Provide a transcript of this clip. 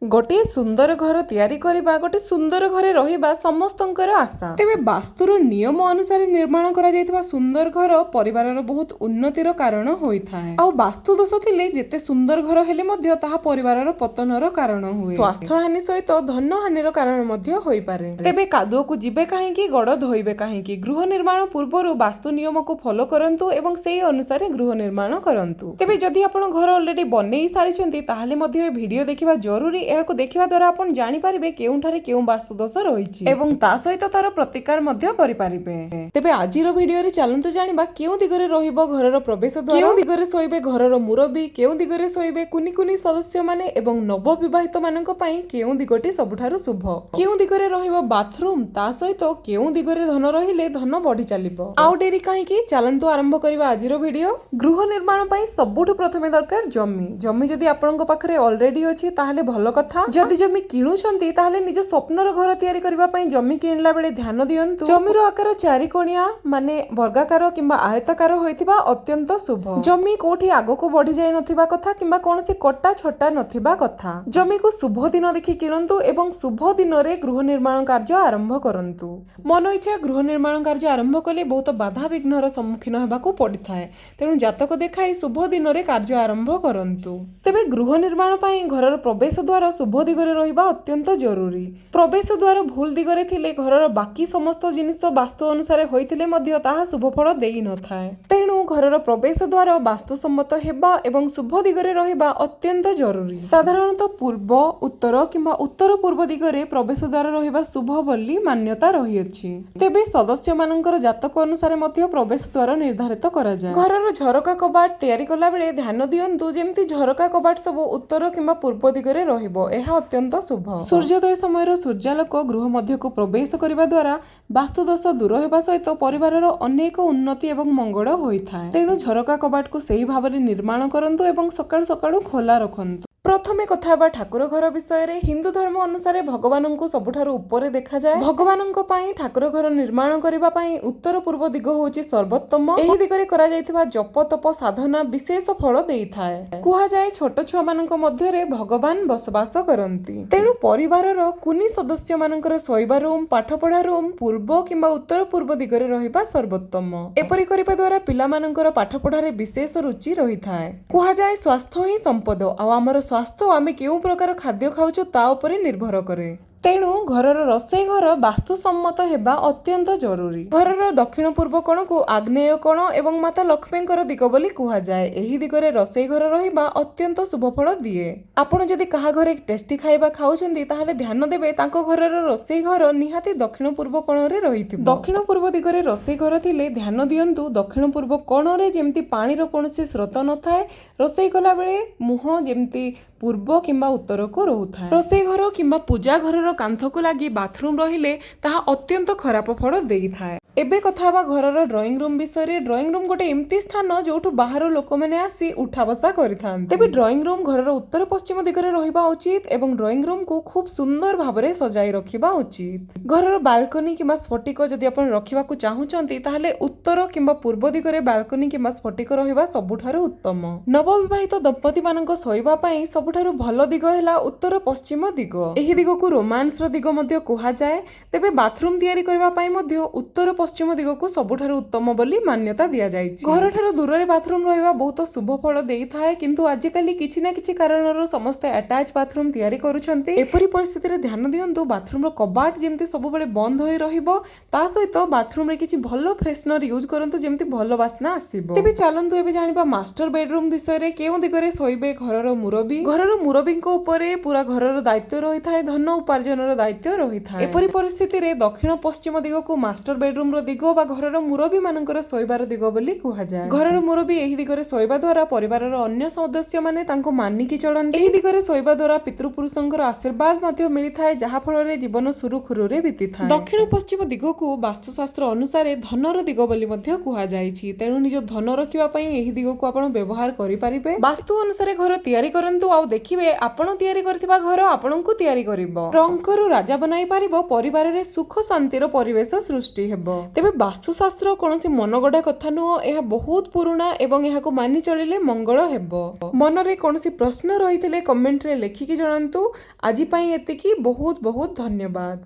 गोटे सुंदर घर तैयारी करिबा गोटे सुंदर घरे रहिबा समस्तंकर आशा। तेबे वास्तुर नियम अनुसार निर्माण करा जायतिबा सुंदर घर परिवारर बहुत उन्नतिर कारण होइथाय। आ वास्तु दोष थिले जेते सुंदर घर हेले मध्य ताहा परिवारर पतनर कारण हुए। स्वास्थ्य हानि सहित धन हानिर कारण मध्य होई पारे। तेबे कादुओ को जिबे काहेकि गड़ धोइबे काहेकि गृह निर्माण पूर्वरु वास्तु नियम को फॉलो करंतु एवं सेही अनुसार गृह निर्माण करंतु। तेबे जदि आपण घर ऑलरेडी बनेई सारिछंती ताहाले मध्य ए वीडियो देखिबा जरूरी। एहाको देखिबा द्वारा आपण जानि पारिबे केउंठारे केउ वास्तु दोष रहिछि एवं ता सहित तार प्रतिकार मध्य करि पारिबे। तेबे आजिर वीडियो रे चलंतु जानिबा केउ दिगरे रहिबो घरर प्रवेश द्वार, केउ दिगरे सोइबे घरर मुरबी, केउ दिगरे सोइबे कुनी कुनी सदस्य माने एवं नव विवाहित मानक पई केउ दिगटी सबुठारु शुभ, केउ दिगरे रहिबो बाथरूम, ता सहित केउ दिगरे धन रहिले धन बढ़ी चलिबो। आउ डेरी काहेकि चलंतु आरंभ करिबा आजिर वीडियो। गृह निर्माण पई सबुठु प्रथमे दरकार जमी। जमी जदि आपनक पाखरे ऑलरेडी अछि ताहाले भलो कथा। जदि जमी किणुछंती ताहाले निज स्वप्नर घर तयारी करिबा पई जमी किणला बेले ध्यान दियंतु। जमीर आकार चारि कोणिया माने वर्गाकार किंबा आयताकार होइतिबा अत्यंत शुभ। जमी कोठी आगो बढ़ी जाय नथिबा कथा किंबा कोनोसी कटा छटा नथिबा कथा। जमी को शुभ दिन देखि किणंतु एवं शुभ दिन रे गृह निर्माण कार्य आरंभ करंतु। मन इच्छा गृह निर्माण कार्य आरंभ कले बहुत बाधा विघ्नर सम्मुखीन हेबाकू पड़िथाय। तेणु जातक देखाई शुभ दिन रे कार्य आरंभ करंतु। तेबे गृह निर्माण पई घरर प्रवेश द्वार शुभ दिगरे रहिबा अत्यंत जरूरी। प्रवेश द्वार भूल दिगरे थिले घरर बाकी समस्त जिनिस वास्तु अनुसार होइथिले मध्य ताहा शुभ फल देई न थाए। तेणु घरर प्रवेश द्वार वास्तुसम्मत हेबा एवं शुभ दिगरे रहिबा अत्यंत जरूरी। साधारणतः पूर्व उत्तर किंबा उत्तर पूर्व दिगरे प्रवेश द्वार रहिबा शुभ बोली मान्यता रहिअछि। तेबे सदस्य मानकर जातक अनुसार मध्य प्रवेश द्वार निर्धारित करा जाय। घरर झरका कबाट तयारी कला बेले ध्यान दियंतु जेमति झरका कबाट सब उत्तर किंबा पूर्व दिगरे रहिबो। एहा अत्यंत शुभ। सूर्योदय समय सूर्यालोक गृह मध्य को प्रवेश करिबा द्वारा वास्तु दोष दूर हेबा सहित परिवारर अनेक उन्नति एवं मंगल होइथाय। तेणु झरका कबाट को सही भाबरे निर्माण करंतु एवं सकाळु सकाळु खोला रखंतु। प्रथमे कथा बा ठाकुर घर विषय रे। हिंदू धर्म अनुसार भगवान को सबुठारु ऊपर देखा जाए। भगवान को पाई ठाकुर घर निर्माण करिबा पाई उत्तर पूर्व दिग होची सर्वोत्तम। एही दिगरे करा जायतिबा जप तप साधना विशेष फल देइथाय। कुहा जाय छोट छुआ मानक मध्य रे भगवान बसवास करंती। तेणु परिवारर कुनी सदस्य मानकर सोइबा रूम, पाठ पढ़ा रूम पूर्व किंबा उत्तर पूर्व दिगरे रहिबा सर्वोत्तम। एपरि करिबा द्वारा पिला मानकर पाठ पढ़ारे विशेष रुचि रहिथाय। कुहा जाय स्वास्थ्य ही संपद। आ हमर स्वास्थ्य आमे केउ प्रकार खाद्य खाउछु ता उपरे निर्भर करे। तेणु घरर रसोई घर वास्तुसम्मत हेबा अत्यंत जरूरी। घरर दक्षिण पूर्व कोण को आग्नेय कोण एवं माता लक्ष्मींकर दिग बोली कुहा जाय। एही दिगरे रसोई घर रहिबा अत्यंत शुभ फल दिए। आपण जदि काहा घरे टेस्टी खाइबा खाउछंती ताहाले ध्यान देबे तांको घरर रसोई घर निहाती दक्षिण पूर्व कोण रे रहिथिबो। दक्षिण पूर्व दिगरे रसोई घर थिले ध्यान दियंतु दक्षिण पूर्व कोण रे जेमति पानीर कोनोसी स्रोत नथाय। रसोई कला बेले मुह जेमति पूर्व किंबा उत्तर को रहुथाय। रसोई घर किंबा पूजा घरर कांथ को लगी बाथरूम रहिले ताहा अत्यंत खराब फल देइथाय। एबे कथा बा घरर ड्राइंग रूम विषय रे। ड्राइंग रूम गोटे एमती स्थान जोठु बाहर लोक माने आसी उठा बसा करिथान। तेबे ड्राइंग रूम घरर उत्तर पश्चिम दिगरे रहिबा उचित एवं ड्राइंग रूम को खूब सुंदर भाबरे सजाई रखिबा उचित। घरर बालकनी किंबा स्फटिक जदि आपण रखिबा को चाहुचंती ताहाले उत्तर किंबा पूर्व दिगरे बालकनी किंबा स्फटिक रहिबा सबुठारु उत्तम। नवविवाहित दंपति मानक सोइबा पई सबुठारु भलो दिग हेला उत्तर पश्चिम दिग। एही दिग को रोमांस र दिग मध्य कुहा जाय। तेबे बाथरूम तयारी करबा पई मध्य उत्तर पश्चिम दिग को सबुठारु उत्तम बोली मान्यता दिया जायछि। घर ठारो दूर रे बाथरूम रहिबा बहुत शुभ फल देइथाय। किंतु आजिकाली किछि ना किछि कारणर समस्त अटैच बाथरूम तयारी करूछंती। एपरि परिस्थिति रे ध्यान दियंतु बाथरूम रो कबाट जेमति सब बेले बंद होई रहिबो। ता सहित बाथरूम रे किछि भलो फ्रेशनर यूज करंतु जेमति भलो वासना आसीबो। तेबे चलंतु एबे जानिबा मास्टर बेडरूम विषय रे। केउ दिगरे सोइबे घरर मुरबी। घरर मुरबी को ऊपरे पूरा घरर दायित्व रहिथाय। धन उपार्जनर दायित्व रहिथाय। एपरि परिस्थिति रे दक्षिण पश्चिम दिग को मास्टर बेडरूम रो दिग बा घरर मुरबी मानकर सोइबार दिग बोली कुहा जाय। घरर मुरबी एही दिगरे सोइबा द्वारा परिवारर अन्य सदस्य माने तांको मानिकी चलंती। एही दिगरे सोइबा द्वारा पितृपुरुषंकर आशीर्वाद मध्ये मिलिथाय जाहा फल रे जीवन सुरुखुरुरे बीतिथाय। दक्षिण पश्चिम दिग को वास्तुशास्त्र अनुसार धनर दिग बोली मध्ये कुहा जायछि। तेणु निज धन रखिबा पई एही दिग को आपण व्यवहार करि परिबे। वास्तु अनुसार घर तयारी करंतु आ देखिबे आपण तयारी करथिबा घर आपणंकु तयारी करिवो। रंग ପଙ୍କରୁ ରାଜା ବନାଇ ପାରିବ, ପରିବାରରେ ସୁଖ ଶାନ୍ତିର ପରିବେଶ ସୃଷ୍ଟି ହେବ। ତେବେ ବାସ୍ତୁଶାସ୍ତ୍ର କୌଣସି ମନଗଢ଼ା କଥା ନୁହଁ, ଏହା ବହୁତ ପୁରୁଣା ଏବଂ ଏହାକୁ ମାନି ଚଳିଲେ ମଙ୍ଗଳ ହେବ। ମନରେ କୌଣସି ପ୍ରଶ୍ନ ରହିଥିଲେ କମେଣ୍ଟରେ ଲେଖିକି ଜଣାନ୍ତୁ। ଆଜି ପାଇଁ ଏତିକି। ବହୁତ ବହୁତ ଧନ୍ୟବାଦ।